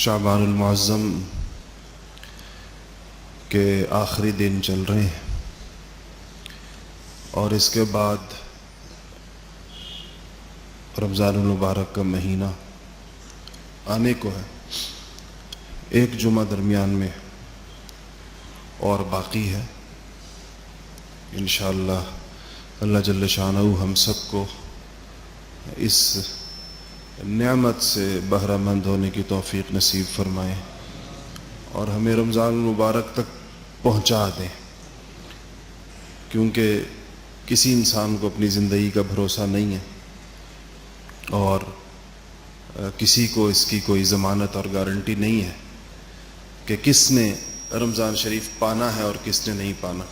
شعبان المعظم کے آخری دن چل رہے ہیں اور اس کے بعد رمضان المبارک کا مہینہ آنے کو ہے. ایک جمعہ درمیان میں اور باقی ہے. انشاءاللہ اللہ جل شانہ ہم سب کو اس نعمت سے بہرہ مند ہونے کی توفیق نصیب فرمائے اور ہمیں رمضان المبارک تک پہنچا دیں، کیونکہ کسی انسان کو اپنی زندگی کا بھروسہ نہیں ہے اور کسی کو اس کی کوئی ضمانت اور گارنٹی نہیں ہے کہ کس نے رمضان شریف پانا ہے اور کس نے نہیں پانا.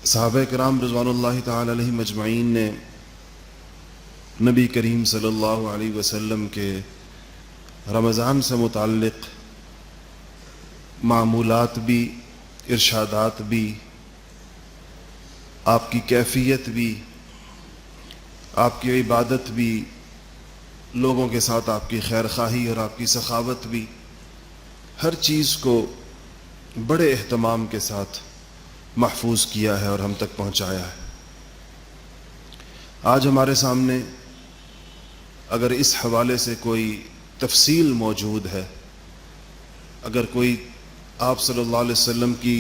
صحابہ کرام رضوان اللہ تعالی علیہم اجمعین نے نبی کریم صلی اللہ علیہ وسلم کے رمضان سے متعلق معمولات بھی، ارشادات بھی، آپ کی کیفیت بھی، آپ کی عبادت بھی، لوگوں کے ساتھ آپ کی خیر خواہی اور آپ کی سخاوت بھی، ہر چیز کو بڑے اہتمام کے ساتھ محفوظ کیا ہے اور ہم تک پہنچایا ہے. آج ہمارے سامنے اگر اس حوالے سے کوئی تفصیل موجود ہے، اگر کوئی آپ صلی اللہ علیہ وسلم کی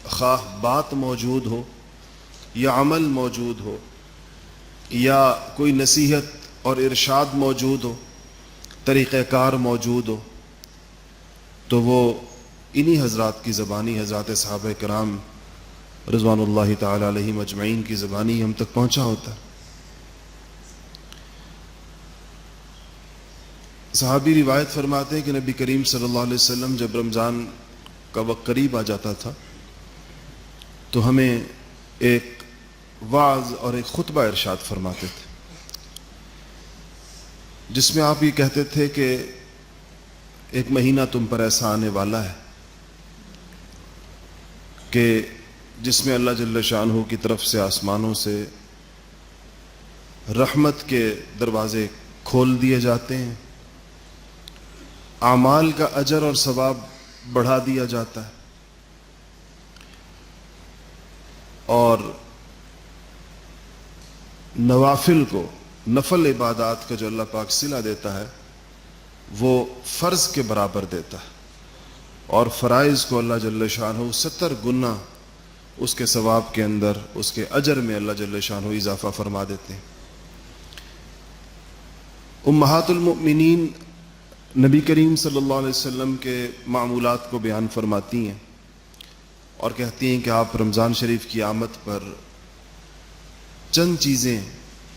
خواہ بات موجود ہو یا عمل موجود ہو یا کوئی نصیحت اور ارشاد موجود ہو، طریقہ کار موجود ہو، تو وہ انہی حضرات کی زبانی، حضرات صحابہ کرام رضوان اللہ تعالی علیہم اجمعین کی زبانی ہم تک پہنچا ہوتا ہے. صحابی روایت فرماتے ہیں کہ نبی کریم صلی اللہ علیہ وسلم جب رمضان کا وقت قریب آ جاتا تھا تو ہمیں ایک وعظ اور ایک خطبہ ارشاد فرماتے تھے، جس میں آپ یہ کہتے تھے کہ ایک مہینہ تم پر ایسا آنے والا ہے کہ جس میں اللہ جل شانہ کی طرف سے آسمانوں سے رحمت کے دروازے کھول دیے جاتے ہیں، اعمال کا اجر اور ثواب بڑھا دیا جاتا ہے اور نوافل کو، نفل عبادات کا جو اللہ پاک صلہ دیتا ہے وہ فرض کے برابر دیتا ہے اور فرائض کو اللہ جل شانہ 70 گنا اس کے ثواب کے اندر، اس کے اجر میں اللہ جل شانہ اضافہ فرما دیتے ہیں. امہات المؤمنین نبی کریم صلی اللہ علیہ وسلم کے معمولات کو بیان فرماتی ہیں اور کہتی ہیں کہ آپ رمضان شریف کی آمد پر چند چیزیں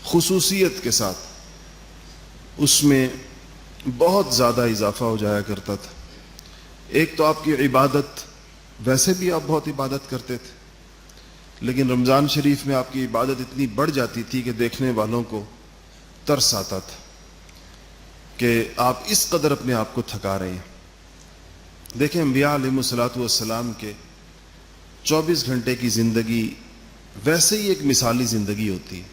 خصوصیت کے ساتھ اس میں بہت زیادہ اضافہ ہو جایا کرتا تھا. ایک تو آپ کی عبادت، ویسے بھی آپ بہت عبادت کرتے تھے لیکن رمضان شریف میں آپ کی عبادت اتنی بڑھ جاتی تھی کہ دیکھنے والوں کو ترس آتا تھا کہ آپ اس قدر اپنے آپ کو تھکا رہے ہیں. دیکھیں انبیاء علیہ الصلوۃ والسلام کے 24 گھنٹے کی زندگی ویسے ہی ایک مثالی زندگی ہوتی ہے،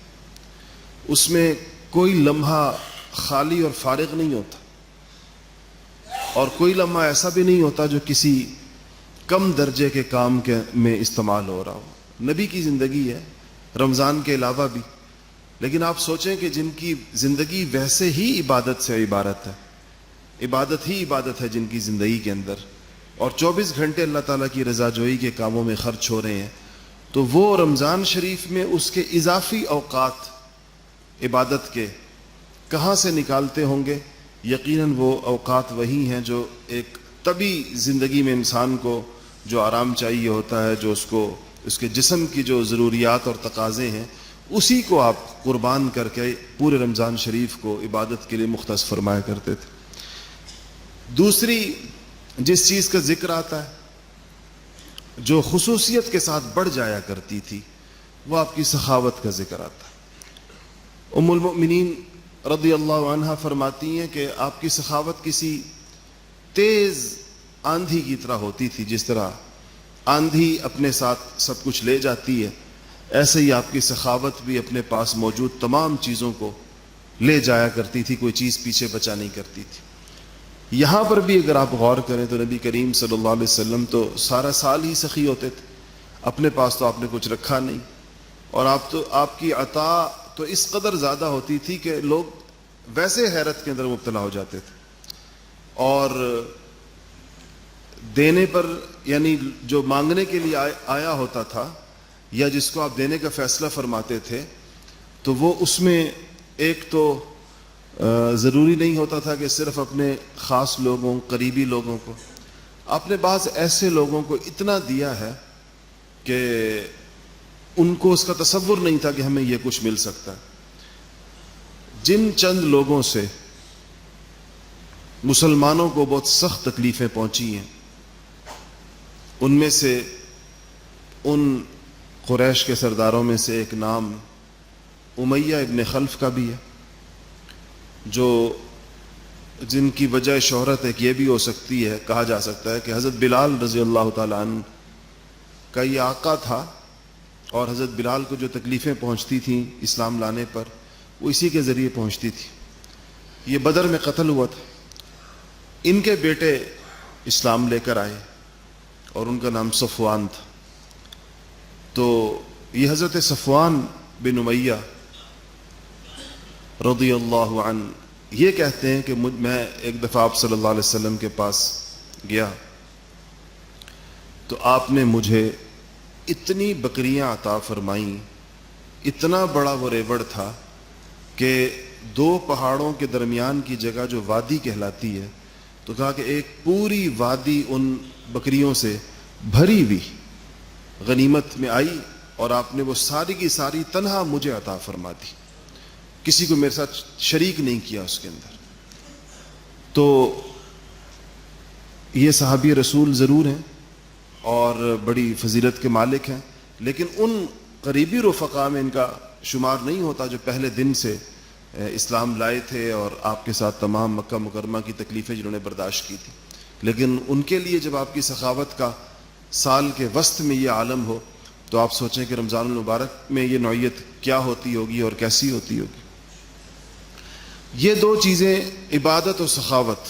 اس میں کوئی لمحہ خالی اور فارغ نہیں ہوتا اور کوئی لمحہ ایسا بھی نہیں ہوتا جو کسی کم درجے کے کام میں استعمال ہو رہا ہو. نبی کی زندگی ہے رمضان کے علاوہ بھی، لیکن آپ سوچیں کہ جن کی زندگی ویسے ہی عبادت سے عبارت ہے، عبادت ہی عبادت ہے جن کی زندگی کے اندر، اور 24 گھنٹے اللہ تعالیٰ کی رضا جوئی کے کاموں میں خرچ ہو رہے ہیں، تو وہ رمضان شریف میں اس کے اضافی اوقات عبادت کے کہاں سے نکالتے ہوں گے؟ یقیناً وہ اوقات وہی ہیں جو ایک طبی زندگی میں انسان کو جو آرام چاہیے ہوتا ہے، جو اس کے جسم کی جو ضروریات اور تقاضے ہیں، اسی کو آپ قربان کر کے پورے رمضان شریف کو عبادت کے لیے مختص فرمایا کرتے تھے. دوسری جس چیز کا ذکر آتا ہے جو خصوصیت کے ساتھ بڑھ جایا کرتی تھی وہ آپ کی سخاوت کا ذکر آتا ہے. ام المؤمنین رضی اللہ عنہا فرماتی ہیں کہ آپ کی سخاوت کسی تیز آندھی کی طرح ہوتی تھی. جس طرح آندھی اپنے ساتھ سب کچھ لے جاتی ہے، ایسے ہی آپ کی سخاوت بھی اپنے پاس موجود تمام چیزوں کو لے جایا کرتی تھی، کوئی چیز پیچھے بچا نہیں کرتی تھی۔ یہاں پر بھی اگر آپ غور کریں تو نبی کریم صلی اللہ علیہ وسلم تو سارا سال ہی سخی ہوتے تھے، اپنے پاس تو آپ نے کچھ رکھا نہیں، اور آپ کی عطا تو اس قدر زیادہ ہوتی تھی کہ لوگ ویسے حیرت کے اندر مبتلا ہو جاتے تھے، اور دینے پر یعنی جو مانگنے کے لیے آیا ہوتا تھا یا جس کو آپ دینے کا فیصلہ فرماتے تھے تو وہ اس میں ایک تو ضروری نہیں ہوتا تھا کہ صرف اپنے خاص لوگوں، قریبی لوگوں کو، آپ نے بعض ایسے لوگوں کو اتنا دیا ہے کہ ان کو اس کا تصور نہیں تھا کہ ہمیں یہ کچھ مل سکتا ہے۔ جن چند لوگوں سے مسلمانوں کو بہت سخت تکلیفیں پہنچی ہیں، ان میں سے ان قریش کے سرداروں میں سے ایک نام امیہ ابن خلف کا بھی ہے، جو جن کی وجہ شہرت ایک یہ بھی ہو سکتی ہے، کہا جا سکتا ہے کہ حضرت بلال رضی اللہ تعالیٰ عنہ کا یہ آقا تھا، اور حضرت بلال کو جو تکلیفیں پہنچتی تھیں اسلام لانے پر وہ اسی کے ذریعے پہنچتی تھی۔ یہ بدر میں قتل ہوا تھا، ان کے بیٹے اسلام لے کر آئے اور ان کا نام صفوان تھا۔ تو یہ حضرت صفوان بن امیہ رضی اللہ عنہ یہ کہتے ہیں کہ میں ایک دفعہ آپ صلی اللہ علیہ وسلم کے پاس گیا تو آپ نے مجھے اتنی بکریاں عطا فرمائیں، اتنا بڑا وہ ریوڑ تھا کہ دو پہاڑوں کے درمیان کی جگہ جو وادی کہلاتی ہے، تو کہا کہ ایک پوری وادی ان بکریوں سے بھری ہوئی غنیمت میں آئی، اور آپ نے وہ ساری کی ساری تنہا مجھے عطا فرما دی، کسی کو میرے ساتھ شریک نہیں کیا اس کے اندر۔ تو یہ صحابی رسول ضرور ہیں اور بڑی فضیلت کے مالک ہیں، لیکن ان قریبی رفقا میں ان کا شمار نہیں ہوتا جو پہلے دن سے اسلام لائے تھے اور آپ کے ساتھ تمام مکہ مکرمہ کی تکلیفیں جنہوں نے برداشت کی تھی۔ لیکن ان کے لیے جب آپ کی سخاوت کا سال کے وسط میں یہ عالم ہو تو آپ سوچیں کہ رمضان المبارک میں یہ نوعیت کیا ہوتی ہوگی اور کیسی ہوتی ہوگی۔ یہ دو چیزیں، عبادت اور سخاوت،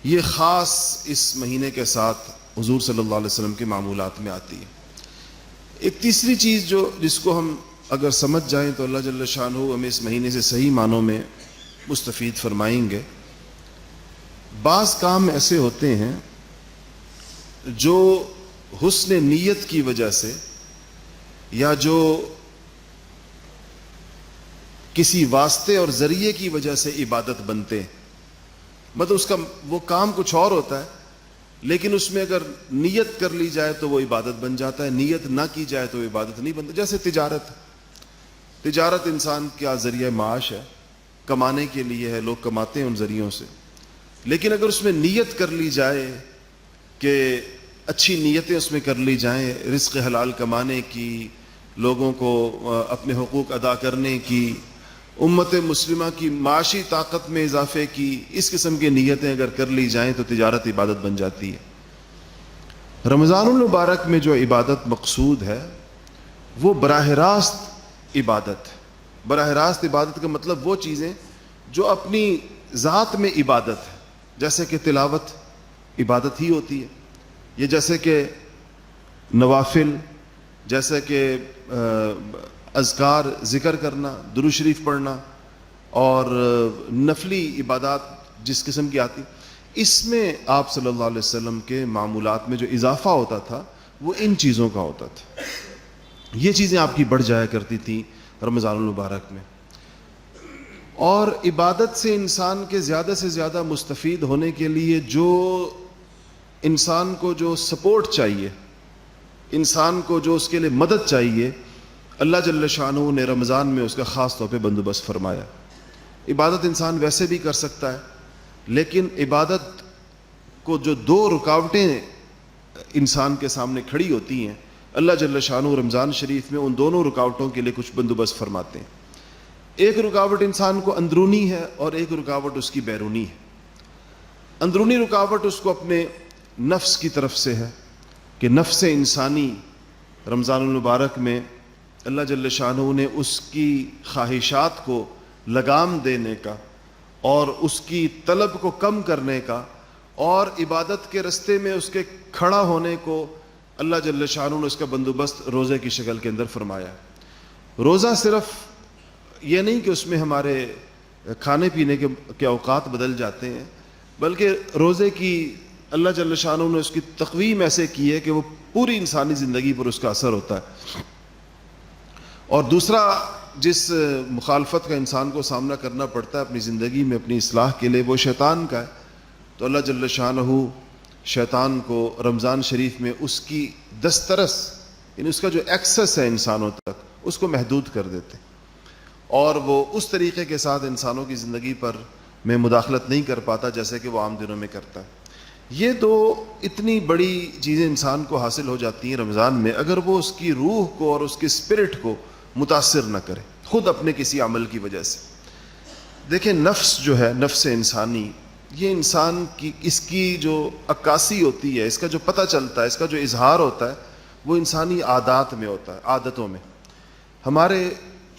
یہ خاص اس مہینے کے ساتھ حضور صلی اللہ علیہ وسلم کے معمولات میں آتی ہے۔ ایک تیسری چیز جس کو ہم اگر سمجھ جائیں تو اللہ جل شانہ ہمیں اس مہینے سے صحیح معنوں میں مستفید فرمائیں گے۔ بعض کام ایسے ہوتے ہیں جو حسن نیت کی وجہ سے یا جو کسی واسطے اور ذریعے کی وجہ سے عبادت بنتے ہیں، مطلب اس کا وہ کام کچھ اور ہوتا ہے لیکن اس میں اگر نیت کر لی جائے تو وہ عبادت بن جاتا ہے، نیت نہ کی جائے تو عبادت نہیں بنتا۔ جیسے تجارت انسان کا ذریعہ معاش ہے، کمانے کے لیے ہے، لوگ کماتے ہیں ان ذریعوں سے، لیکن اگر اس میں نیت کر لی جائے کہ اچھی نیتیں اس میں کر لی جائیں، رزق حلال کمانے کی، لوگوں کو اپنے حقوق ادا کرنے کی، امت مسلمہ کی معاشی طاقت میں اضافے کی، اس قسم کی نیتیں اگر کر لی جائیں تو تجارت عبادت بن جاتی ہے۔ رمضان المبارک میں جو عبادت مقصود ہے وہ براہ راست عبادت ہے۔ براہ راست عبادت کا مطلب وہ چیزیں جو اپنی ذات میں عبادت ہے، جیسے کہ تلاوت عبادت ہی ہوتی ہے، یہ جیسے کہ نوافل، جیسے کہ اذکار ذکر کرنا، درود شریف پڑھنا، اور نفلی عبادات جس قسم کی آتی، اس میں آپ صلی اللہ علیہ وسلم کے معمولات میں جو اضافہ ہوتا تھا وہ ان چیزوں کا ہوتا تھا۔ یہ چیزیں آپ کی بڑھ جایا کرتی تھیں رمضان المبارک میں، اور عبادت سے انسان کے زیادہ سے زیادہ مستفید ہونے کے لیے جو انسان کو جو سپورٹ چاہیے، انسان کو جو اس کے لیے مدد چاہیے، اللہ جل شانہ نے رمضان میں اس کا خاص طور پہ بندوبست فرمایا۔ عبادت انسان ویسے بھی کر سکتا ہے، لیکن عبادت کو جو دو رکاوٹیں انسان کے سامنے کھڑی ہوتی ہیں، اللہ جل شانہ رمضان شریف میں ان دونوں رکاوٹوں کے لیے کچھ بندوبست فرماتے ہیں۔ ایک رکاوٹ انسان کو اندرونی ہے اور ایک رکاوٹ اس کی بیرونی ہے۔ اندرونی رکاوٹ اس کو اپنے نفس کی طرف سے ہے کہ نفس انسانی رمضان المبارک میں اللہ جل شانہ نے اس کی خواہشات کو لگام دینے کا اور اس کی طلب کو کم کرنے کا اور عبادت کے رستے میں اس کے کھڑا ہونے کو اللہ جل شانہ نے اس کا بندوبست روزے کی شکل کے اندر فرمایا ہے۔ روزہ صرف یہ نہیں کہ اس میں ہمارے کھانے پینے کے اوقات بدل جاتے ہیں، بلکہ روزے کی اللہ جل شانہ نے اس کی تقویم ایسے کی ہے کہ وہ پوری انسانی زندگی پر اس کا اثر ہوتا ہے۔ اور دوسرا جس مخالفت کا انسان کو سامنا کرنا پڑتا ہے اپنی زندگی میں اپنی اصلاح کے لیے، وہ شیطان کا ہے۔ تو اللہ جل شانہ شیطان کو رمضان شریف میں اس کی دسترس، یعنی اس کا جو ایکسس ہے انسانوں تک، اس کو محدود کر دیتے اور وہ اس طریقے کے ساتھ انسانوں کی زندگی پر میں مداخلت نہیں کر پاتا جیسے کہ وہ عام دنوں میں کرتا ہے۔ یہ دو اتنی بڑی چیزیں انسان کو حاصل ہو جاتی ہیں رمضان میں اگر وہ اس کی روح کو اور اس کی اسپرٹ کو متاثر نہ کرے خود اپنے کسی عمل کی وجہ سے۔ دیکھیں نفس جو ہے، نفس انسانی، یہ انسان کی اس کی جو عکاسی ہوتی ہے، اس کا جو پتہ چلتا ہے، اس کا جو اظہار ہوتا ہے، وہ انسانی عادات میں ہوتا ہے، عادتوں میں۔ ہمارے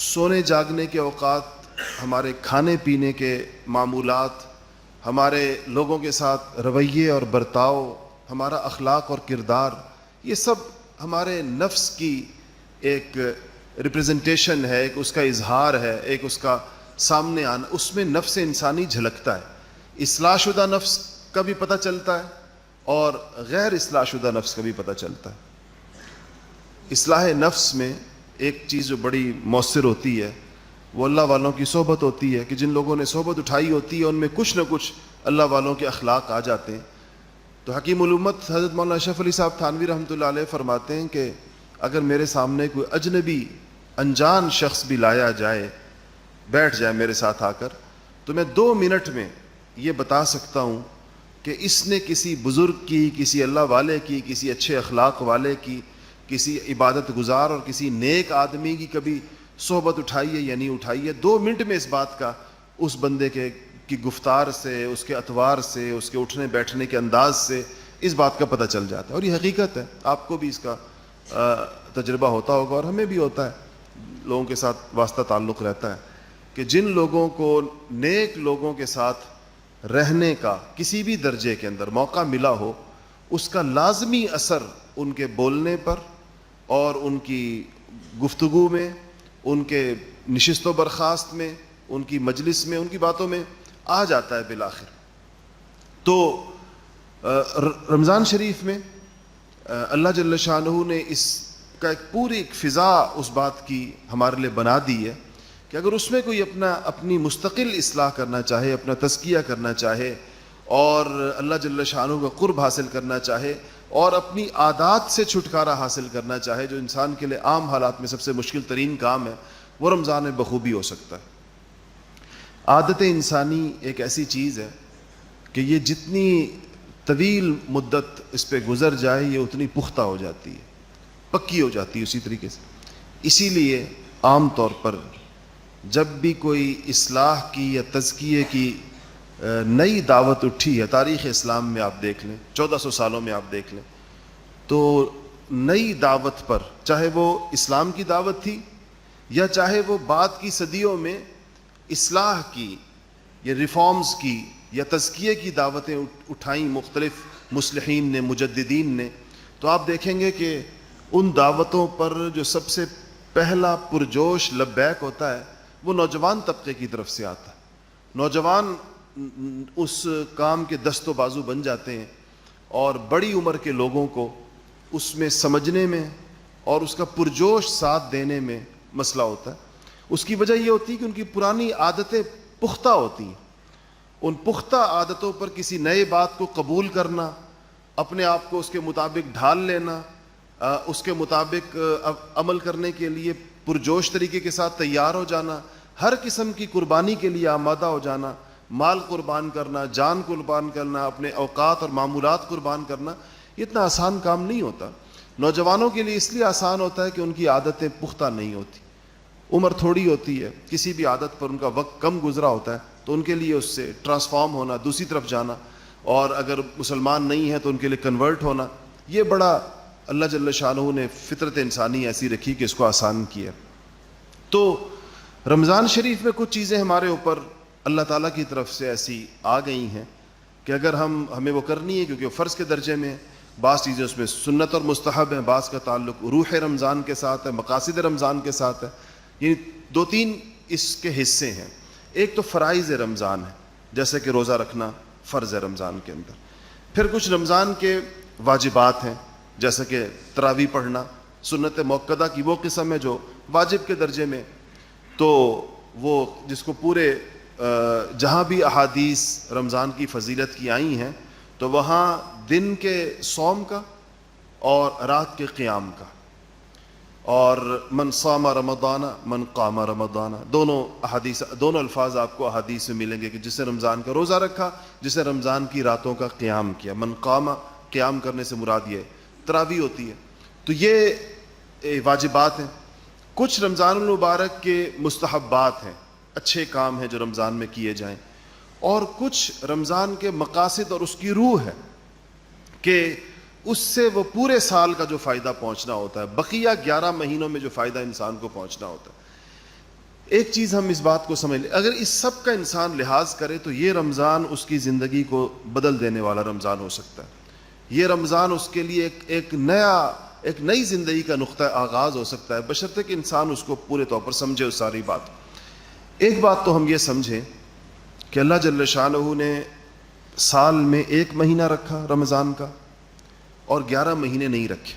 سونے جاگنے کے اوقات، ہمارے کھانے پینے کے معمولات، ہمارے لوگوں کے ساتھ رویے اور برتاؤ، ہمارا اخلاق اور کردار، یہ سب ہمارے نفس کی ایک ریپریزنٹیشن ہے، ایک اس کا اظہار ہے، ایک اس کا سامنے آنا۔ اس میں نفس انسانی جھلکتا ہے۔ اصلاح شدہ نفس کا بھی پتہ چلتا ہے اور غیر اصلاح شدہ نفس کا بھی پتہ چلتا ہے۔ اصلاح نفس میں ایک چیز جو بڑی مؤثر ہوتی ہے وہ اللہ والوں کی صحبت ہوتی ہے، کہ جن لوگوں نے صحبت اٹھائی ہوتی ہے ان میں کچھ نہ کچھ اللہ والوں کے اخلاق آ جاتے ہیں۔ تو حکیم الامت حضرت مولانا اشرف علی صاحب تھانوی رحمۃ اللہ علیہ فرماتے ہیں کہ اگر میرے سامنے کوئی اجنبی انجان شخص بھی لایا جائے، بیٹھ جائے میرے ساتھ آ کر، تو میں 2 منٹ میں یہ بتا سکتا ہوں کہ اس نے کسی بزرگ کی، کسی اللہ والے کی، کسی اچھے اخلاق والے کی، کسی عبادت گزار اور کسی نیک آدمی کی کبھی صحبت اٹھائی ہے یا نہیں اٹھائی ہے۔ 2 منٹ میں اس بات کا اس بندے کی گفتار سے، اس کے اطوار سے، اس کے اٹھنے بیٹھنے کے انداز سے اس بات کا پتہ چل جاتا ہے۔ اور یہ حقیقت ہے، آپ کو بھی اس کا تجربہ ہوتا ہوگا اور ہمیں بھی ہوتا ہے، لوگوں کے ساتھ واسطہ تعلق رہتا ہے کہ جن لوگوں کو نیک لوگوں کے ساتھ رہنے کا کسی بھی درجے کے اندر موقع ملا ہو، اس کا لازمی اثر ان کے بولنے پر اور ان کی گفتگو میں، ان کے نشست و برخاست میں، ان کی مجلس میں، ان کی باتوں میں آ جاتا ہے بالآخر۔ تو رمضان شریف میں اللہ جل شانہ نے اس کا ایک پوری ایک فضا اس بات کی ہمارے لیے بنا دی ہے کہ اگر اس میں کوئی اپنی مستقل اصلاح کرنا چاہے، اپنا تزکیہ کرنا چاہے اور اللہ جل شانہ کا قرب حاصل کرنا چاہے اور اپنی عادات سے چھٹکارا حاصل کرنا چاہے، جو انسان کے لیے عام حالات میں سب سے مشکل ترین کام ہے، وہ رمضان میں بخوبی ہو سکتا ہے۔ عادت انسانی ایک ایسی چیز ہے کہ یہ جتنی طویل مدت اس پہ گزر جائے یہ اتنی پختہ ہو جاتی ہے، پکی ہو جاتی ہے اسی طریقے سے۔ اسی لیے عام طور پر جب بھی کوئی اصلاح کی یا تزکیے کی نئی دعوت اٹھی ہے، تاریخ اسلام میں آپ دیکھ لیں، 1400 سالوں میں آپ دیکھ لیں، تو نئی دعوت پر، چاہے وہ اسلام کی دعوت تھی یا چاہے وہ بعد کی صدیوں میں اصلاح کی یا ریفارمز کی یا تزکیے کی دعوتیں اٹھائیں مختلف مصلحین نے، مجددین نے، تو آپ دیکھیں گے کہ ان دعوتوں پر جو سب سے پہلا پرجوش لبیک ہوتا ہے وہ نوجوان طبقے کی طرف سے آتا ہے۔ نوجوان اس کام کے دست و بازو بن جاتے ہیں اور بڑی عمر کے لوگوں کو اس میں سمجھنے میں اور اس کا پرجوش ساتھ دینے میں مسئلہ ہوتا ہے۔ اس کی وجہ یہ ہوتی ہے کہ ان کی پرانی عادتیں پختہ ہوتی ہیں۔ ان پختہ عادتوں پر کسی نئے بات کو قبول کرنا، اپنے آپ کو اس کے مطابق ڈھال لینا، اس کے مطابق عمل کرنے کے لیے پرجوش طریقے کے ساتھ تیار ہو جانا، ہر قسم کی قربانی کے لیے آمادہ ہو جانا، مال قربان کرنا، جان قربان کرنا، اپنے اوقات اور معمولات قربان کرنا، یہ اتنا آسان کام نہیں ہوتا۔ نوجوانوں کے لیے اس لیے آسان ہوتا ہے کہ ان کی عادتیں پختہ نہیں ہوتی، عمر تھوڑی ہوتی ہے، کسی بھی عادت پر ان کا وقت کم گزرا ہوتا ہے، تو ان کے لیے اس سے ٹرانسفارم ہونا، دوسری طرف جانا، اور اگر مسلمان نہیں ہے تو ان کے لیے کنورٹ ہونا، یہ بڑا اللہ جل شانہ نے فطرت انسانی ایسی رکھی کہ اس کو آسان کیا۔ تو رمضان شریف میں کچھ چیزیں ہمارے اوپر اللہ تعالیٰ کی طرف سے ایسی آ گئی ہیں کہ اگر ہمیں وہ کرنی ہے کیونکہ وہ فرض کے درجے میں، بعض چیزیں اس میں سنت اور مستحب ہیں، بعض کا تعلق روح رمضان کے ساتھ ہے، مقاصد رمضان کے ساتھ ہے، یعنی 2-3 اس کے حصے ہیں۔ ایک تو فرائض رمضان ہے، جیسے کہ روزہ رکھنا فرض ہے رمضان کے اندر۔ پھر کچھ رمضان کے واجبات ہیں، جیسے کہ تراویح پڑھنا، سنت موقدہ کی وہ قسم ہے جو واجب کے درجے میں، تو وہ جس کو پورے جہاں بھی احادیث رمضان کی فضیلت کی آئی ہیں تو وہاں دن کے صوم کا اور رات کے قیام کا، اور من صام رمضان من قام رمضان، دونوں الفاظ آپ کو احادیث میں ملیں گے کہ جس نے رمضان کا روزہ رکھا، جس نے رمضان کی راتوں کا قیام کیا۔ من قام، قیام کرنے سے مراد یہ تراویح ہوتی ہے۔ تو یہ واجبات ہیں۔ کچھ رمضان المبارک کے مستحبات ہیں، اچھے کام ہیں جو رمضان میں کیے جائیں، اور کچھ رمضان کے مقاصد اور اس کی روح ہے کہ اس سے وہ پورے سال کا جو فائدہ پہنچنا ہوتا ہے، بقیہ 11 مہینوں میں جو فائدہ انسان کو پہنچنا ہوتا ہے۔ ایک چیز ہم اس بات کو سمجھ لیں، اگر اس سب کا انسان لحاظ کرے تو یہ رمضان اس کی زندگی کو بدل دینے والا رمضان ہو سکتا ہے۔ یہ رمضان اس کے لیے ایک نئی زندگی کا نقطہ آغاز ہو سکتا ہے، بشرطے کہ انسان اس کو پورے طور پر سمجھے اس ساری بات۔ ایک بات تو ہم یہ سمجھیں کہ اللہ جل شانہ نے سال میں 1 مہینہ رکھا رمضان کا اور 11 مہینے نہیں رکھے۔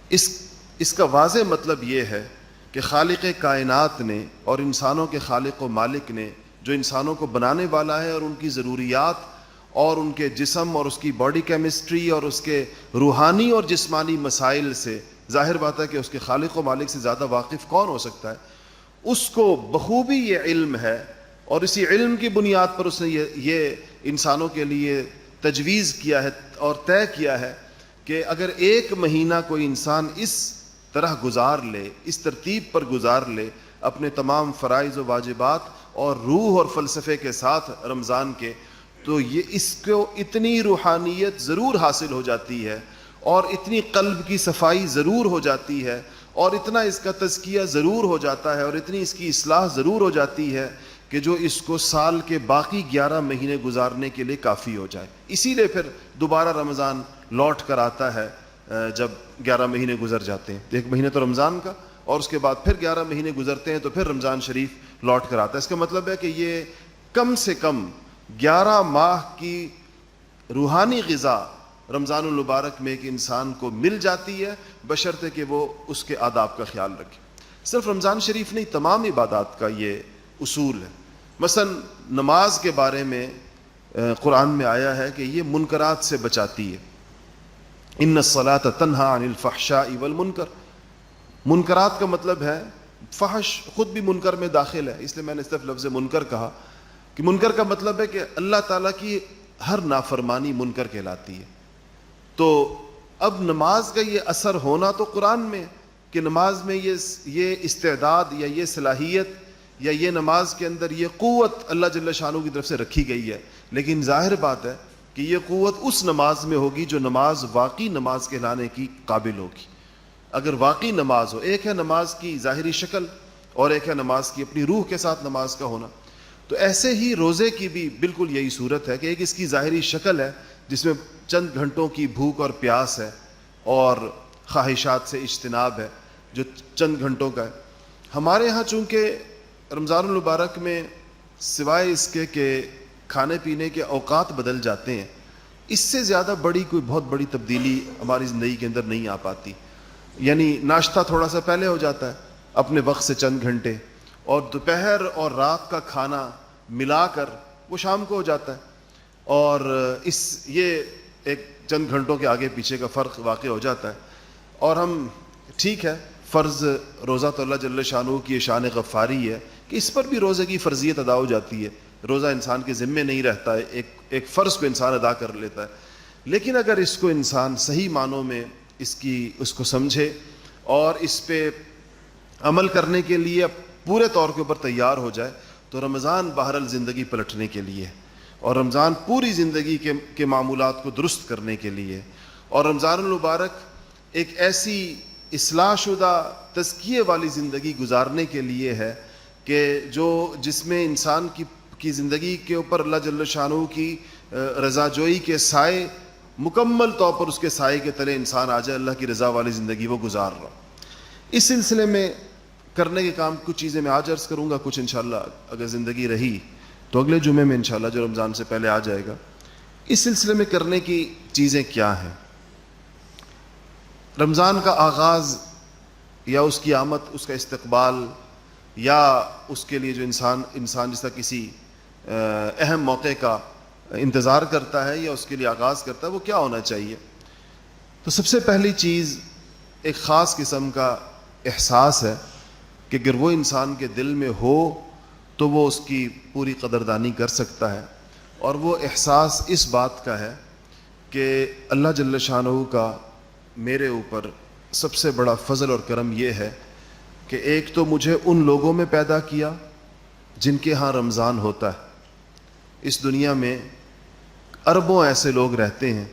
اس کا واضح مطلب یہ ہے کہ خالق کائنات نے اور انسانوں کے خالق و مالک نے، جو انسانوں کو بنانے والا ہے اور ان کی ضروریات اور ان کے جسم اور اس کی باڈی کیمسٹری اور اس کے روحانی اور جسمانی مسائل سے، ظاہر بات ہے کہ اس کے خالق و مالک سے زیادہ واقف کون ہو سکتا ہے، اس کو بخوبی یہ علم ہے، اور اسی علم کی بنیاد پر اس نے یہ انسانوں کے لیے تجویز کیا ہے اور طے کیا ہے کہ اگر 1 مہینہ کوئی انسان اس طرح گزار لے، اس ترتیب پر گزار لے اپنے تمام فرائض و واجبات اور روح اور فلسفے کے ساتھ رمضان کے، تو یہ اس کو اتنی روحانیت ضرور حاصل ہو جاتی ہے، اور اتنی قلب کی صفائی ضرور ہو جاتی ہے، اور اتنا اس کا تزکیہ ضرور ہو جاتا ہے، اور اتنی اس کی اصلاح ضرور ہو جاتی ہے کہ جو اس کو سال کے باقی 11 مہینے گزارنے کے لیے کافی ہو جائے۔ اسی لیے پھر دوبارہ رمضان لوٹ کر آتا ہے جب 11 مہینے گزر جاتے ہیں۔ 1 مہینے تو رمضان کا، اور اس کے بعد پھر 11 مہینے گزرتے ہیں تو پھر رمضان شریف لوٹ کر آتا ہے۔ اس کا مطلب ہے کہ یہ کم سے کم 11 ماہ کی روحانی غذا رمضان المبارک میں ایک انسان کو مل جاتی ہے، بشرطے کہ وہ اس کے آداب کا خیال رکھے۔ صرف رمضان شریف نہیں، تمام عبادات کا یہ اصول ہے۔ مثلا نماز کے بارے میں قرآن میں آیا ہے کہ یہ منکرات سے بچاتی ہے۔ ان الصلاۃ تنہی عن الفحشاء والمنکر، منکرات کا مطلب ہے فحش خود بھی منکر میں داخل ہے، اس لیے میں نے صرف لفظ منکر کہا کہ منکر کا مطلب ہے کہ اللہ تعالیٰ کی ہر نافرمانی منکر کہلاتی ہے۔ تو اب نماز کا یہ اثر ہونا تو قرآن میں کہ نماز میں یہ استعداد یا یہ صلاحیت یا یہ نماز کے اندر یہ قوت اللہ جل شانہ کی طرف سے رکھی گئی ہے، لیکن ظاہر بات ہے کہ یہ قوت اس نماز میں ہوگی جو نماز واقعی نماز کہلانے کی قابل ہوگی۔ اگر واقعی نماز ہو، ایک ہے نماز کی ظاہری شکل اور ایک ہے نماز کی اپنی روح کے ساتھ نماز کا ہونا، تو ایسے ہی روزے کی بھی بالکل یہی صورت ہے کہ ایک اس کی ظاہری شکل ہے جس میں چند گھنٹوں کی بھوک اور پیاس ہے اور خواہشات سے اجتناب ہے جو چند گھنٹوں کا ہے۔ ہمارے ہاں چونکہ رمضان المبارک میں سوائے اس کے کہ کھانے پینے کے اوقات بدل جاتے ہیں، اس سے زیادہ بڑی کوئی بہت بڑی تبدیلی ہماری زندگی کے اندر نہیں آ پاتی۔ یعنی ناشتہ تھوڑا سا پہلے ہو جاتا ہے اپنے وقت سے چند گھنٹے، اور دوپہر اور رات کا کھانا ملا کر وہ شام کو ہو جاتا ہے، اور یہ ایک چند گھنٹوں کے آگے پیچھے کا فرق واقع ہو جاتا ہے۔ اور ہم ٹھیک ہے، فرض روزہ تو اللہ جل شانہ کی شان غفاری ہے کہ اس پر بھی روزے کی فرضیت ادا ہو جاتی ہے، روزہ انسان کے ذمے نہیں رہتا ہے، ایک فرض کو انسان ادا کر لیتا ہے۔ لیکن اگر اس کو انسان صحیح معنوں میں اس کو سمجھے اور اس پہ عمل کرنے کے لیے پورے طور کے اوپر تیار ہو جائے تو رمضان بہرحال زندگی پلٹنے کے لیے، اور رمضان پوری زندگی کے معمولات کو درست کرنے کے لیے، اور رمضان المبارک ایک ایسی اصلاح شدہ تزکیے والی زندگی گزارنے کے لیے ہے کہ جس میں انسان کی زندگی کے اوپر اللہ جل شانہ کی رضا جوئی کے سائے مکمل طور پر اس کے سائے کے تلے انسان آ جائے, اللہ کی رضا والی زندگی وہ گزار رہا. اس سلسلے میں کرنے کے کام کچھ چیزیں میں آج عرض کروں گا, کچھ انشاءاللہ اگر زندگی رہی تو اگلے جمعے میں انشاءاللہ جو رمضان سے پہلے آ جائے گا. اس سلسلے میں کرنے کی چیزیں کیا ہیں؟ رمضان کا آغاز یا اس کی آمد, اس کا استقبال, یا اس کے لیے جو انسان جس طرح کسی اہم موقع کا انتظار کرتا ہے یا اس کے لیے آغاز کرتا ہے, وہ کیا ہونا چاہیے؟ تو سب سے پہلی چیز ایک خاص قسم کا احساس ہے کہ اگر وہ انسان کے دل میں ہو تو وہ اس کی پوری قدردانی کر سکتا ہے, اور وہ احساس اس بات کا ہے کہ اللہ جل شانہ کا میرے اوپر سب سے بڑا فضل اور کرم یہ ہے کہ ایک تو مجھے ان لوگوں میں پیدا کیا جن کے ہاں رمضان ہوتا ہے. اس دنیا میں اربوں ایسے لوگ رہتے ہیں,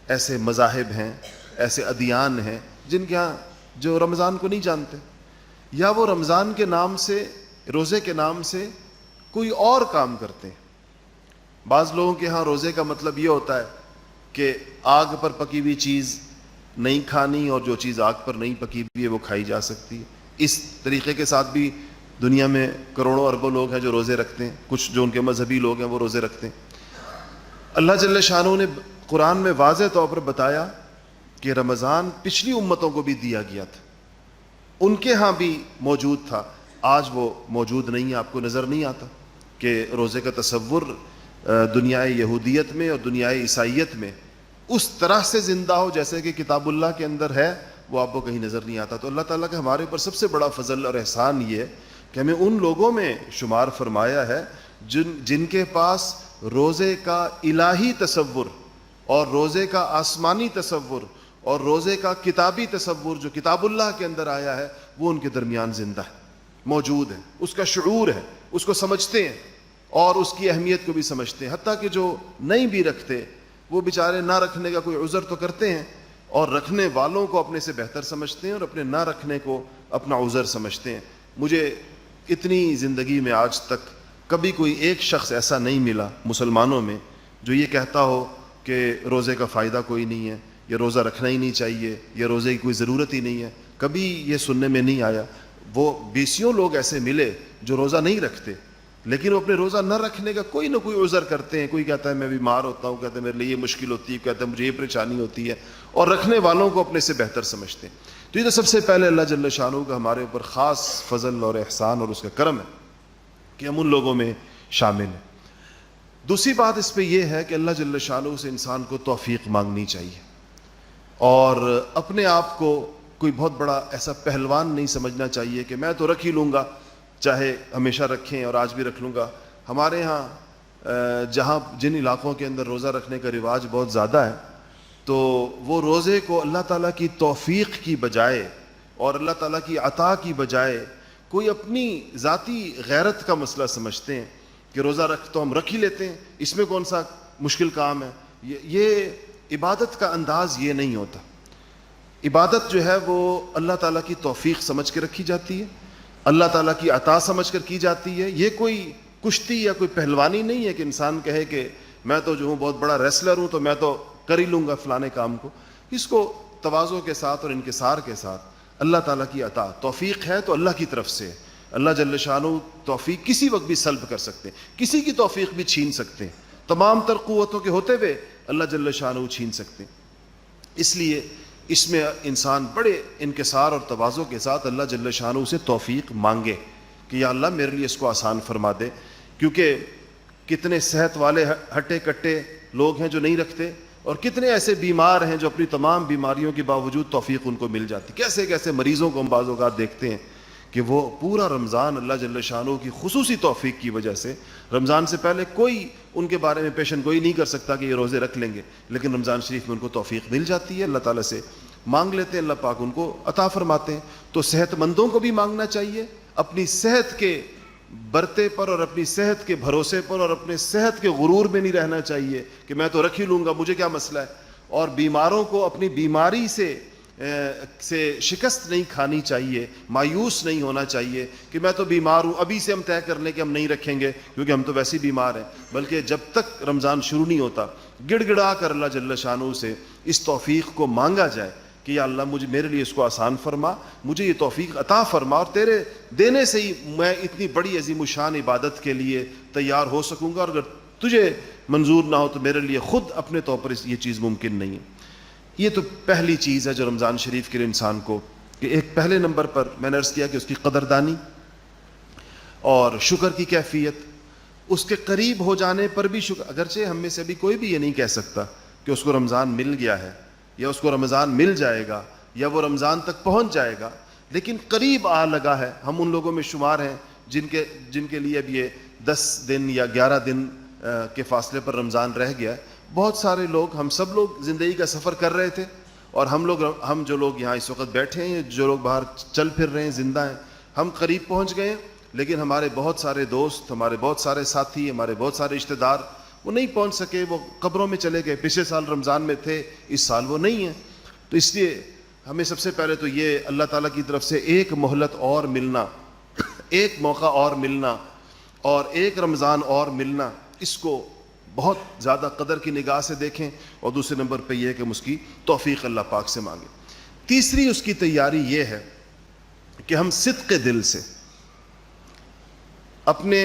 ایسے مذاہب ہیں, ایسے ادیان ہیں جن کے ہاں جو رمضان کو نہیں جانتے, یا وہ رمضان کے نام سے, روزے کے نام سے کوئی اور کام کرتے ہیں. بعض لوگوں کے ہاں روزے کا مطلب یہ ہوتا ہے کہ آگ پر پکی ہوئی چیز نہیں کھانی, اور جو چیز آگ پر نہیں پکی ہوئی ہے وہ کھائی جا سکتی ہے. اس طریقے کے ساتھ بھی دنیا میں کروڑوں اربوں لوگ ہیں جو روزے رکھتے ہیں. کچھ جو ان کے مذہبی لوگ ہیں وہ روزے رکھتے ہیں. اللہ جل شانہ نے قرآن میں واضح طور پر بتایا کہ رمضان پچھلی امتوں کو بھی دیا گیا تھا, ان کے ہاں بھی موجود تھا. آج وہ موجود نہیں ہے, آپ کو نظر نہیں آتا کہ روزے کا تصور دنیا یہودیت میں اور دنیا عیسائیت میں اس طرح سے زندہ ہو جیسے کہ کتاب اللہ کے اندر ہے, وہ آپ کو کہیں نظر نہیں آتا. تو اللہ تعالیٰ کا ہمارے اوپر سب سے بڑا فضل اور احسان یہ ہے کہ ہمیں ان لوگوں میں شمار فرمایا ہے جن کے پاس روزے کا الہی تصور اور روزے کا آسمانی تصور اور روزے کا کتابی تصور جو کتاب اللہ کے اندر آیا ہے وہ ان کے درمیان زندہ ہے, موجود ہے. اس کا شعور ہے, اس کو سمجھتے ہیں اور اس کی اہمیت کو بھی سمجھتے ہیں. حتیٰ کہ جو نہیں بھی رکھتے وہ بیچارے نہ رکھنے کا کوئی عذر تو کرتے ہیں, اور رکھنے والوں کو اپنے سے بہتر سمجھتے ہیں اور اپنے نہ رکھنے کو اپنا عذر سمجھتے ہیں. مجھے اتنی زندگی میں آج تک کبھی کوئی ایک شخص ایسا نہیں ملا مسلمانوں میں جو یہ کہتا ہو کہ روزے کا فائدہ کوئی نہیں ہے, یا روزہ رکھنا ہی نہیں چاہیے, یا روزے کی کوئی ضرورت ہی نہیں ہے. کبھی یہ سننے میں نہیں آیا. وہ بیسیوں لوگ ایسے ملے جو روزہ نہیں رکھتے, لیکن وہ اپنے روزہ نہ رکھنے کا کوئی نہ کوئی عذر کرتے ہیں. کوئی کہتا ہے میں بیمار ہوتا ہوں, کہتا ہے میرے لیے یہ مشکل ہوتی ہے, کہتا ہے مجھے یہ پریشانی ہوتی ہے, اور رکھنے والوں کو اپنے سے بہتر سمجھتے ہیں. تو یہ تو سب سے پہلے اللہ جل شانہ کا ہمارے اوپر خاص فضل اور احسان اور اس کا کرم ہے کہ ہم ان لوگوں میں شامل ہیں. دوسری بات اس پہ یہ ہے کہ اللہ جل شانہ سے انسان کو توفیق مانگنی چاہیے, اور اپنے آپ کو کوئی بہت بڑا ایسا پہلوان نہیں سمجھنا چاہیے کہ میں تو رکھ ہی لوں گا, چاہے ہمیشہ رکھیں اور آج بھی رکھ لوں گا. ہمارے ہاں جہاں جن علاقوں کے اندر روزہ رکھنے کا رواج بہت زیادہ ہے, تو وہ روزے کو اللہ تعالیٰ کی توفیق کی بجائے اور اللہ تعالیٰ کی عطا کی بجائے کوئی اپنی ذاتی غیرت کا مسئلہ سمجھتے ہیں کہ روزہ رکھ تو ہم رکھ ہی لیتے ہیں, اس میں کون سا مشکل کام ہے. یہ عبادت کا انداز یہ نہیں ہوتا. عبادت جو ہے وہ اللہ تعالیٰ کی توفیق سمجھ کے رکھی جاتی ہے, اللہ تعالیٰ کی عطا سمجھ کر کی جاتی ہے. یہ کوئی کشتی یا کوئی پہلوانی نہیں ہے کہ انسان کہے کہ میں تو جو ہوں بہت بڑا ریسلر ہوں تو میں تو کر ہی لوں گا فلانے کام کو. اس کو تواضع کے ساتھ اور انکسار کے ساتھ اللہ تعالیٰ کی عطا توفیق ہے تو اللہ کی طرف سے. اللہ جل شانہ توفیق کسی وقت بھی سلب کر سکتے ہیں, کسی کی توفیق بھی چھین سکتے ہیں. تمام تر قوتوں کے ہوتے ہوئے اللہ جل شانہ چھین سکتے ہیں. اس لیے اس میں انسان بڑے انکسار اور تواضع کے ساتھ اللہ جل شانہ سے توفیق مانگے کہ یا اللہ میرے لیے اس کو آسان فرما دے. کیونکہ کتنے صحت والے ہٹے کٹے لوگ ہیں جو نہیں رکھتے, اور کتنے ایسے بیمار ہیں جو اپنی تمام بیماریوں کے باوجود توفیق ان کو مل جاتی. کیسے کیسے مریضوں کو ہم بعض اوقات دیکھتے ہیں کہ وہ پورا رمضان اللہ جل شانہ کی خصوصی توفیق کی وجہ سے, رمضان سے پہلے کوئی ان کے بارے میں پیشن گوئی نہیں کر سکتا کہ یہ روزے رکھ لیں گے, لیکن رمضان شریف میں ان کو توفیق مل جاتی ہے. اللہ تعالیٰ سے مانگ لیتے ہیں, اللہ پاک ان کو عطا فرماتے ہیں. تو صحت مندوں کو بھی مانگنا چاہیے, اپنی صحت کے برتے پر اور اپنی صحت کے بھروسے پر اور اپنے صحت کے غرور میں نہیں رہنا چاہیے کہ میں تو رکھ ہی لوں گا, مجھے کیا مسئلہ ہے. اور بیماروں کو اپنی بیماری سے سے شکست نہیں کھانی چاہیے، مایوس نہیں ہونا چاہیے کہ میں تو بیمار ہوں، ابھی سے ہم طے کر لیں کہ ہم نہیں رکھیں گے کیونکہ ہم تو ویسے ہی بیمار ہیں، بلکہ جب تک رمضان شروع نہیں ہوتا گڑ گڑا کر اللہ جل شانہ سے اس توفیق کو مانگا جائے کہ یا اللہ مجھے میرے لیے اس کو آسان فرما، مجھے یہ توفیق عطا فرما، اور تیرے دینے سے ہی میں اتنی بڑی عظیم الشان عبادت کے لیے تیار ہو سکوں گا، اور اگر تجھے منظور نہ ہو تو میرے لیے خود اپنے طور پر یہ چیز ممکن نہیں ہے۔ یہ تو پہلی چیز ہے جو رمضان شریف کے لیے انسان کو، کہ ایک پہلے نمبر پر میں نے عرض کیا کہ اس کی قدردانی اور شکر کی کیفیت، اس کے قریب ہو جانے پر بھی شکر، اگرچہ ہم میں سے ابھی کوئی بھی یہ نہیں کہہ سکتا کہ اس کو رمضان مل گیا ہے یا اس کو رمضان مل جائے گا یا وہ رمضان تک پہنچ جائے گا، لیکن قریب آ لگا ہے۔ ہم ان لوگوں میں شمار ہیں جن کے لیے اب یہ 10 دن یا 11 دن کے فاصلے پر رمضان رہ گیا ہے۔ بہت سارے لوگ، ہم سب لوگ زندگی کا سفر کر رہے تھے، اور ہم جو لوگ یہاں اس وقت بیٹھے ہیں، جو لوگ باہر چل پھر رہے ہیں، زندہ ہیں، ہم قریب پہنچ گئے ہیں، لیکن ہمارے بہت سارے دوست، ہمارے بہت سارے ساتھی، ہمارے بہت سارے رشتہ دار وہ نہیں پہنچ سکے، وہ قبروں میں چلے گئے، پچھلے سال رمضان میں تھے، اس سال وہ نہیں ہیں۔ تو اس لیے ہمیں سب سے پہلے تو یہ اللہ تعالیٰ کی طرف سے ایک مہلت اور ملنا، ایک موقع اور ملنا، اور ایک رمضان اور ملنا، اس کو بہت زیادہ قدر کی نگاہ سے دیکھیں، اور دوسرے نمبر پہ یہ کہ ہم اس کی توفیق اللہ پاک سے مانگیں۔ تیسری اس کی تیاری یہ ہے کہ ہم صدق دل سے، اپنے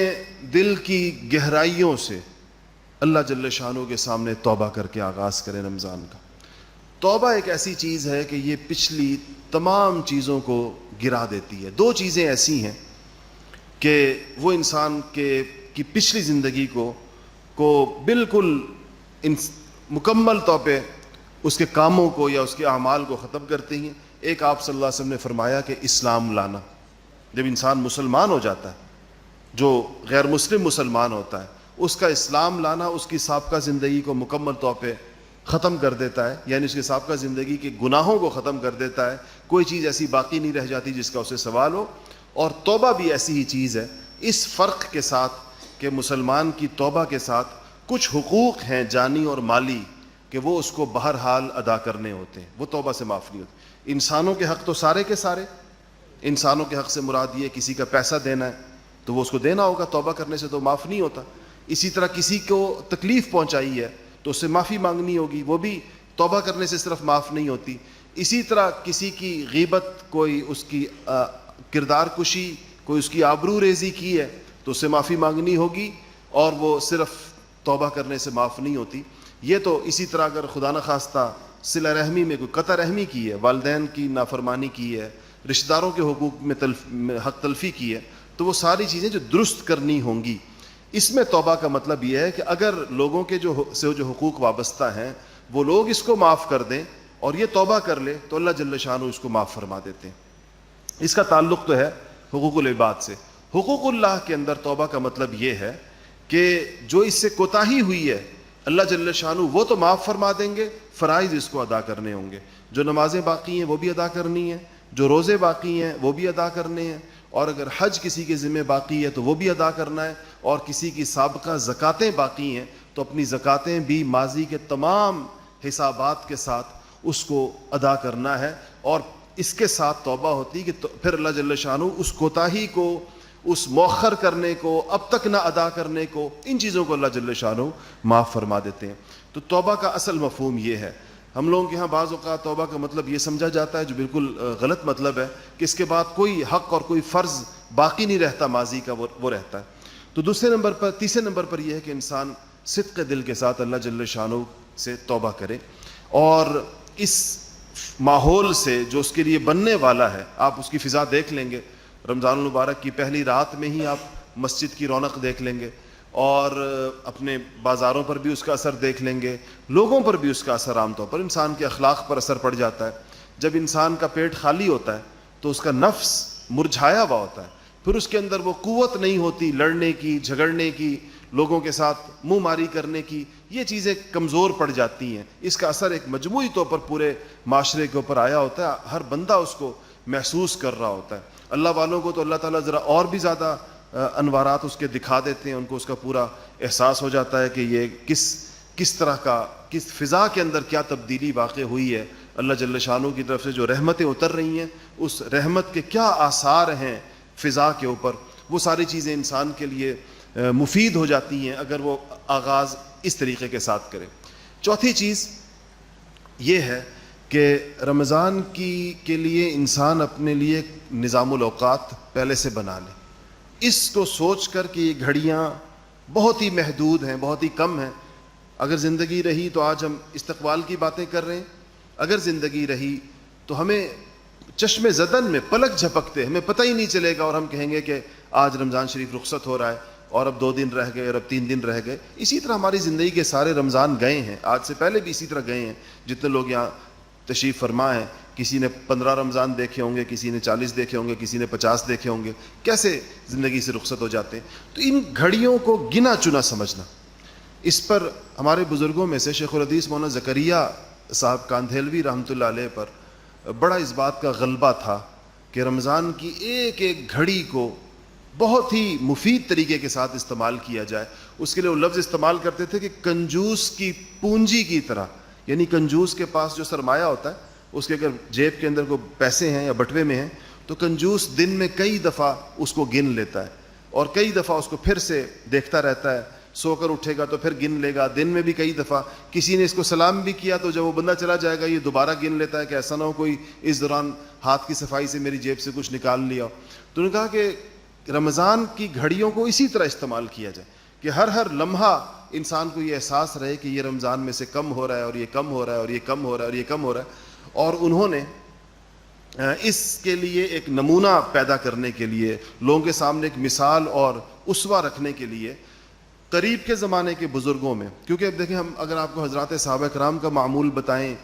دل کی گہرائیوں سے اللہ جل شانہ کے سامنے توبہ کر کے آغاز کریں رمضان کا۔ توبہ ایک ایسی چیز ہے کہ یہ پچھلی تمام چیزوں کو گرا دیتی ہے۔ دو چیزیں ایسی ہیں کہ وہ انسان کی پچھلی زندگی کو بالکل مکمل طور پہ اس کے کاموں کو یا اس کے اعمال کو ختم کرتی ہیں۔ ایک آپ صلی اللہ علیہ وسلم نے فرمایا کہ اسلام لانا، جب انسان مسلمان ہو جاتا ہے، جو غیر مسلم مسلمان ہوتا ہے، اس کا اسلام لانا اس کی سابقہ زندگی کو مکمل طور پہ ختم کر دیتا ہے، یعنی اس کی سابقہ زندگی کے گناہوں کو ختم کر دیتا ہے، کوئی چیز ایسی باقی نہیں رہ جاتی جس کا اسے سوال ہو۔ اور توبہ بھی ایسی ہی چیز ہے، اس فرق کے ساتھ کہ مسلمان کی توبہ کے ساتھ کچھ حقوق ہیں جانی اور مالی کہ وہ اس کو بہرحال ادا کرنے ہوتے ہیں، وہ توبہ سے معاف نہیں ہوتے۔ انسانوں کے حق تو سارے کے سارے، انسانوں کے حق سے مراد یہ کسی کا پیسہ دینا ہے تو وہ اس کو دینا ہوگا، توبہ کرنے سے تو معاف نہیں ہوتا۔ اسی طرح کسی کو تکلیف پہنچائی ہے تو اس سے معافی مانگنی ہوگی، وہ بھی توبہ کرنے سے صرف معاف نہیں ہوتی۔ اسی طرح کسی کی غیبت، کوئی اس کی کردار کشی، کوئی اس کی آبرو ریزی کی ہے تو اس سے معافی مانگنی ہوگی، اور وہ صرف توبہ کرنے سے معاف نہیں ہوتی۔ یہ تو اسی طرح اگر خدا نخواستہ صلہ رحمی میں کوئی قطع رحمی کی ہے، والدین کی نافرمانی کی ہے، رشتہ داروں کے حقوق میں حق تلفی کی ہے، تو وہ ساری چیزیں جو درست کرنی ہوں گی۔ اس میں توبہ کا مطلب یہ ہے کہ اگر لوگوں کے جو حقوق وابستہ ہیں وہ لوگ اس کو معاف کر دیں اور یہ توبہ کر لے تو اللہ جل شانہ اس کو معاف فرما دیتے ہیں۔ اس کا تعلق تو ہے حقوق العباد سے۔ حقوق اللہ کے اندر توبہ کا مطلب یہ ہے کہ جو اس سے کوتاہی ہوئی ہے اللہ جل شانہ وہ تو معاف فرما دیں گے، فرائض اس کو ادا کرنے ہوں گے، جو نمازیں باقی ہیں وہ بھی ادا کرنی ہیں، جو روزے باقی ہیں وہ بھی ادا کرنے ہیں، اور اگر حج کسی کے ذمہ باقی ہے تو وہ بھی ادا کرنا ہے، اور کسی کی سابقہ زکاتیں باقی ہیں تو اپنی زکاتیں بھی ماضی کے تمام حسابات کے ساتھ اس کو ادا کرنا ہے۔ اور اس کے ساتھ توبہ ہوتی کہ پھر اللہ جل شانہ اس کوتاہی کو، اس مؤخر کرنے کو، اب تک نہ ادا کرنے کو، ان چیزوں کو اللہ جل شانہ معاف فرما دیتے ہیں۔ تو توبہ کا اصل مفہوم یہ ہے۔ ہم لوگوں کے یہاں بعض اوقات توبہ کا مطلب یہ سمجھا جاتا ہے جو بالکل غلط مطلب ہے کہ اس کے بعد کوئی حق اور کوئی فرض باقی نہیں رہتا، ماضی کا وہ رہتا ہے۔ تو تیسرے نمبر پر یہ ہے کہ انسان صدق دل کے ساتھ اللہ جل شانہ سے توبہ کرے، اور اس ماحول سے جو اس کے لیے بننے والا ہے، آپ اس کی فضا دیکھ لیں گے، رمضان المبارک کی پہلی رات میں ہی آپ مسجد کی رونق دیکھ لیں گے، اور اپنے بازاروں پر بھی اس کا اثر دیکھ لیں گے، لوگوں پر بھی اس کا اثر، عام طور پر انسان کے اخلاق پر اثر پڑ جاتا ہے۔ جب انسان کا پیٹ خالی ہوتا ہے تو اس کا نفس مرجھایا ہوا ہوتا ہے، پھر اس کے اندر وہ قوت نہیں ہوتی لڑنے کی، جھگڑنے کی، لوگوں کے ساتھ منہ ماری کرنے کی، یہ چیزیں کمزور پڑ جاتی ہیں۔ اس کا اثر ایک مجموعی طور پر پورے معاشرے کے اوپر آیا ہوتا ہے، ہر بندہ اس کو محسوس کر رہا ہوتا ہے۔ اللہ والوں کو تو اللہ تعالیٰ ذرا اور بھی زیادہ انوارات اس کے دکھا دیتے ہیں، ان کو اس کا پورا احساس ہو جاتا ہے کہ یہ کس طرح کا، کس فضا کے اندر کیا تبدیلی واقع ہوئی ہے اللہ جل شانہ کی طرف سے جو رحمتیں اتر رہی ہیں اس رحمت کے کیا آثار ہیں فضا کے اوپر، وہ ساری چیزیں انسان کے لیے مفید ہو جاتی ہیں اگر وہ آغاز اس طریقے کے ساتھ کرے۔ چوتھی چیز یہ ہے کہ رمضان کے لیے انسان اپنے لیے نظام الاوقات پہلے سے بنا لے، اس کو سوچ کر کہ یہ گھڑیاں بہت ہی محدود ہیں، بہت ہی کم ہیں۔ اگر زندگی رہی تو آج ہم استقبال کی باتیں کر رہے ہیں، اگر زندگی رہی تو ہمیں چشم زدن میں پلک جھپکتے ہمیں پتہ ہی نہیں چلے گا، اور ہم کہیں گے کہ آج رمضان شریف رخصت ہو رہا ہے اور اب 2 دن رہ گئے اور اب 3 دن رہ گئے۔ اسی طرح ہماری زندگی کے سارے رمضان گئے ہیں، آج سے پہلے بھی اسی طرح گئے ہیں۔ جتنے لوگ یہاں تشریف فرما ہیں، کسی نے 15 رمضان دیکھے ہوں گے، کسی نے 40 دیکھے ہوں گے، کسی نے 50 دیکھے ہوں گے، کیسے زندگی سے رخصت ہو جاتے ہیں۔ تو ان گھڑیوں کو گنا چنا سمجھنا، اس پر ہمارے بزرگوں میں سے شیخ الحدیث مولانا زکریا صاحب کاندھیلوی رحمۃ اللہ علیہ پر بڑا اس بات کا غلبہ تھا کہ رمضان کی ایک ایک گھڑی کو بہت ہی مفید طریقے کے ساتھ استعمال کیا جائے۔ اس کے لیے وہ لفظ استعمال کرتے تھے کہ کنجوس کی پونجی کی طرح، یعنی کنجوس کے پاس جو سرمایہ ہوتا ہے، اس کے اگر جیب کے اندر کوئی پیسے ہیں یا بٹوے میں ہیں تو کنجوس دن میں کئی دفعہ اس کو گن لیتا ہے اور کئی دفعہ اس کو پھر سے دیکھتا رہتا ہے، سو کر اٹھے گا تو پھر گن لے گا، دن میں بھی کئی دفعہ کسی نے اس کو سلام بھی کیا تو جب وہ بندہ چلا جائے گا یہ دوبارہ گن لیتا ہے کہ ایسا نہ ہو کوئی اس دوران ہاتھ کی صفائی سے میری جیب سے کچھ نکال لیا۔ تو انہوں نے کہا کہ رمضان کی گھڑیوں کو اسی طرح استعمال کیا جائے کہ ہر لمحہ انسان کو یہ احساس رہے کہ یہ رمضان میں سے کم ہو رہا ہے اور یہ کم ہو رہا ہے اور یہ کم ہو رہا ہے اور یہ کم ہو رہا ہے۔ اور انہوں نے اس کے لیے ایک نمونہ پیدا کرنے کے لیے، لوگوں کے سامنے ایک مثال اور اسوہ رکھنے کے لیے قریب کے زمانے کے بزرگوں میں، کیونکہ اب دیکھیں ہم اگر آپ کو حضرات صحابہ کرام کا معمول بتائیں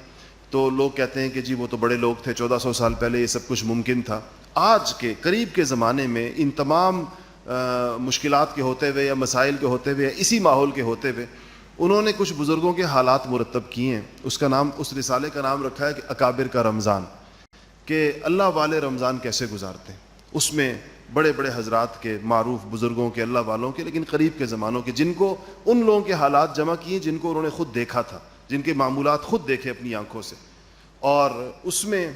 تو لوگ کہتے ہیں کہ جی وہ تو بڑے لوگ تھے، 1400 سال پہلے یہ سب کچھ ممکن تھا۔ آج کے قریب کے زمانے میں ان تمام مشکلات کے ہوتے ہوئے یا مسائل کے ہوتے ہوئے، اسی ماحول کے ہوتے ہوئے، انہوں نے کچھ بزرگوں کے حالات مرتب کیے ہیں۔ اس رسالے کا نام رکھا ہے کہ اکابر کا رمضان، کہ اللہ والے رمضان کیسے گزارتے ہیں۔ اس میں بڑے بڑے حضرات کے، معروف بزرگوں کے، اللہ والوں کے، لیکن قریب کے زمانوں کے، جن کو ان لوگوں کے حالات جمع کیے جن کو انہوں نے خود دیکھا تھا، جن کے معمولات خود دیکھے اپنی آنکھوں سے۔ اور اس میں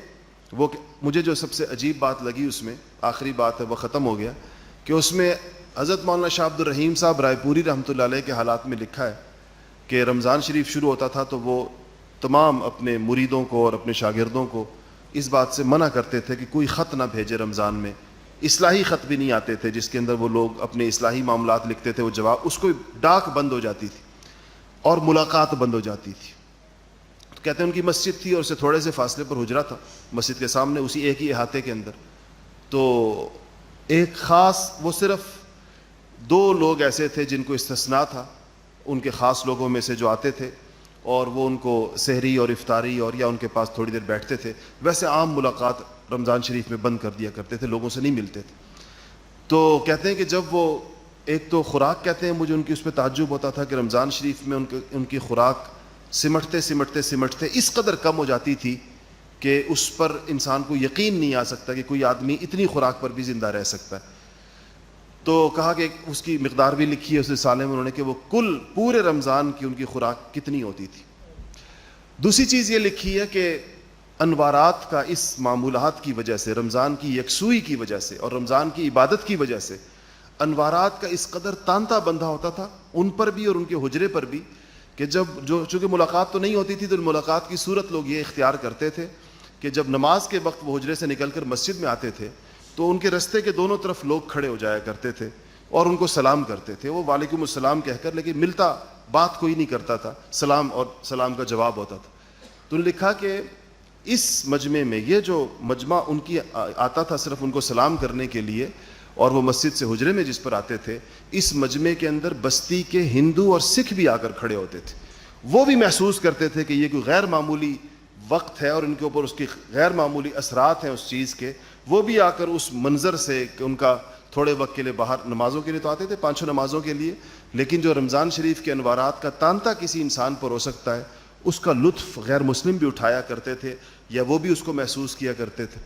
وہ مجھے جو سب سے عجیب بات لگی، اس میں آخری بات ہے وہ ختم ہو گیا، کہ اس میں حضرت مولانا شاہ عبد الرحیم صاحب رائے پوری رحمۃ اللہ علیہ کے حالات میں لکھا ہے کہ رمضان شریف شروع ہوتا تھا تو وہ تمام اپنے مریدوں کو اور اپنے شاگردوں کو اس بات سے منع کرتے تھے کہ کوئی خط نہ بھیجے رمضان میں۔ اصلاحی خط بھی نہیں آتے تھے جس کے اندر وہ لوگ اپنے اصلاحی معاملات لکھتے تھے، وہ جواب، اس کو ڈاک بند ہو جاتی تھی اور ملاقات بند ہو جاتی تھی۔ تو کہتے ہیں ان کی مسجد تھی اور اس سے تھوڑے سے فاصلے پر حجرہ تھا مسجد کے سامنے، اسی ایک ہی احاطے کے اندر۔ تو ایک خاص، وہ صرف 2 لوگ ایسے تھے جن کو استثناء تھا ان کے خاص لوگوں میں سے جو آتے تھے، اور وہ ان کو سحری اور افطاری اور یا ان کے پاس تھوڑی دیر بیٹھتے تھے۔ ویسے عام ملاقات رمضان شریف میں بند کر دیا کرتے تھے، لوگوں سے نہیں ملتے تھے۔ تو کہتے ہیں کہ جب وہ ایک تو خوراک، کہتے ہیں مجھے ان کی اس پہ تعجب ہوتا تھا کہ رمضان شریف میں ان کی خوراک سمٹتے اس قدر کم ہو جاتی تھی کہ اس پر انسان کو یقین نہیں آ سکتا کہ کوئی آدمی اتنی خوراک پر بھی زندہ رہ سکتا ہے۔ تو کہا کہ اس کی مقدار بھی لکھی ہے اس رسالے میں انہوں نے کہ وہ کل پورے رمضان کی ان کی خوراک کتنی ہوتی تھی۔ دوسری چیز یہ لکھی ہے کہ انوارات کا اس معمولات کی وجہ سے، رمضان کی یکسوئی کی وجہ سے اور رمضان کی عبادت کی وجہ سے، انوارات کا اس قدر تانتا بندھا ہوتا تھا ان پر بھی اور ان کے حجرے پر بھی، کہ چونکہ ملاقات تو نہیں ہوتی تھی تو ملاقات کی صورت لوگ یہ اختیار کرتے تھے کہ جب نماز کے وقت وہ حجرے سے نکل کر مسجد میں آتے تھے تو ان کے رستے کے دونوں طرف لوگ کھڑے ہو جایا کرتے تھے اور ان کو سلام کرتے تھے، وہ وعلیکم السلام کہہ کر، لیکن ملتا بات کوئی نہیں کرتا تھا، سلام اور سلام کا جواب ہوتا تھا۔ تو انہوں نے لکھا کہ اس مجمع میں، یہ جو مجمع ان کی آتا تھا صرف ان کو سلام کرنے کے لیے اور وہ مسجد سے حجرے میں جس پر آتے تھے، اس مجمع کے اندر بستی کے ہندو اور سکھ بھی آ کر کھڑے ہوتے تھے۔ وہ بھی محسوس کرتے تھے کہ یہ کوئی غیر معمولی وقت ہے اور ان کے اوپر اس کی غیر معمولی اثرات ہیں اس چیز کے۔ وہ بھی آ کر اس منظر سے کہ ان کا تھوڑے وقت کے لیے باہر نمازوں کے لیے تو آتے تھے، 5-6 نمازوں کے لیے، لیکن جو رمضان شریف کے انوارات کا تانتا کسی انسان پر ہو سکتا ہے اس کا لطف غیر مسلم بھی اٹھایا کرتے تھے یا وہ بھی اس کو محسوس کیا کرتے تھے۔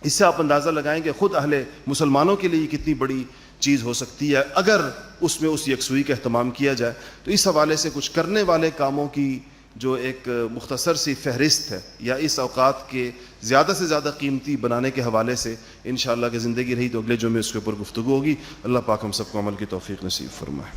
اس سے آپ اندازہ لگائیں کہ خود اہل مسلمانوں کے لیے یہ کتنی بڑی چیز ہو سکتی ہے اگر اس میں اس یکسوئی کا اہتمام کیا جائے۔ تو اس حوالے سے کچھ کرنے والے کاموں کی جو ایک مختصر سی فہرست ہے یا اس اوقات کے زیادہ سے زیادہ قیمتی بنانے کے حوالے سے انشاءاللہ کہ زندگی رہی تو اگلے جمعے اس کے اوپر گفتگو ہوگی. اللہ پاک ہم سب کو عمل کی توفیق نصیب فرمائے.